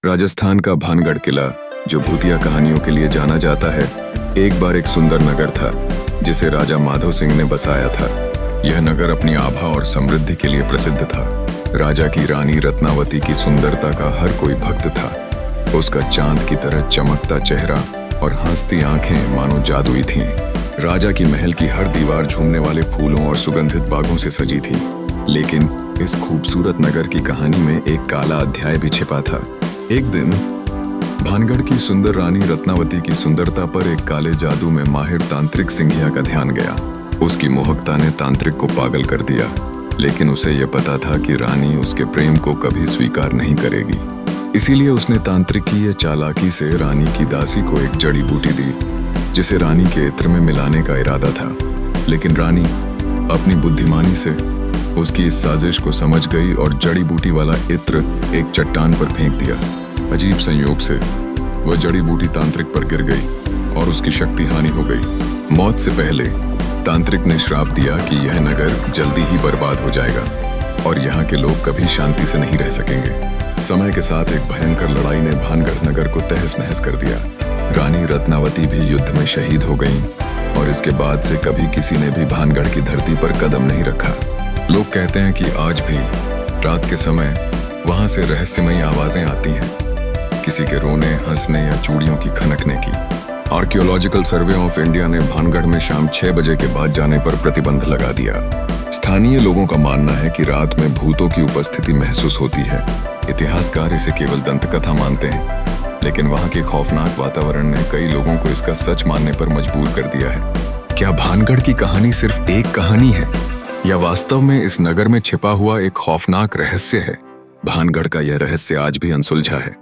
राजस्थान का भानगढ़ किला, जो भूतिया कहानियों के लिए जाना जाता है, एक बार एक सुंदर नगर था जिसे राजा माधो सिंह ने बसाया था। यह नगर अपनी आभा और समृद्धि के लिए प्रसिद्ध था। राजा की रानी रत्नावती की सुंदरता का हर कोई भक्त था। उसका चांद की तरह चमकता चेहरा और हंसती आंखें मानो जादुई थीं। राजा की महल की हर दीवार झूमने वाले फूलों और सुगंधित बागों से सजी थी। लेकिन इस खूबसूरत नगर की कहानी में एक काला अध्याय भी छिपा था। एक दिन भानगढ़ की सुंदर रानी रत्नावती की सुंदरता पर एक काले जादू में माहिर तांत्रिक सिंघिया का ध्यान गया। उसकी मोहकता ने तांत्रिक को पागल कर दिया, लेकिन उसे यह पता था कि रानी उसके प्रेम को कभी स्वीकार नहीं करेगी। इसीलिए उसने तांत्रिक की ये चालाकी से रानी की दासी को एक जड़ी बूटी दी, जिसे रानी के इत्र में मिलाने का इरादा था। लेकिन रानी अपनी बुद्धिमानी से उसकी इस साजिश को समझ गई और जड़ी बूटी वाला इत्र एक चट्टान पर फेंक दिया। अजीब संयोग से वह जड़ी बूटी तांत्रिक पर गिर गई और उसकी शक्ति हानि हो गई। मौत से पहले तांत्रिक ने श्राप दिया कि यह नगर जल्दी ही बर्बाद हो जाएगा और यहाँ के लोग कभी शांति से नहीं रह सकेंगे। समय के साथ एक भयंकर लड़ाई ने भानगढ़ नगर को तहस नहस कर दिया। रानी रत्नावती भी युद्ध में शहीद हो गई और इसके बाद से कभी किसी ने भी भानगढ़ की धरती पर कदम नहीं रखा। लोग कहते हैं कि आज भी रात के समय वहां से रहस्यमयी आवाजें आती हैं, किसी के रोने, हंसने या चूड़ियों की खनकने की। आर्कियोलॉजिकल सर्वे ऑफ इंडिया ने भानगढ़ में शाम 6 बजे के बाद जाने पर प्रतिबंध लगा दिया। स्थानीय लोगों का मानना है कि रात में भूतों की उपस्थिति महसूस होती है। इतिहासकार इसे केवल दंतकथा मानते हैं, लेकिन वहां के खौफनाक वातावरण ने कई लोगों को इसका सच मानने पर मजबूर कर दिया है। क्या भानगढ़ की कहानी सिर्फ एक कहानी है, या वास्तव में इस नगर में छिपा हुआ एक खौफनाक रहस्य है? भानगढ़ का यह रहस्य आज भी अनसुलझा है।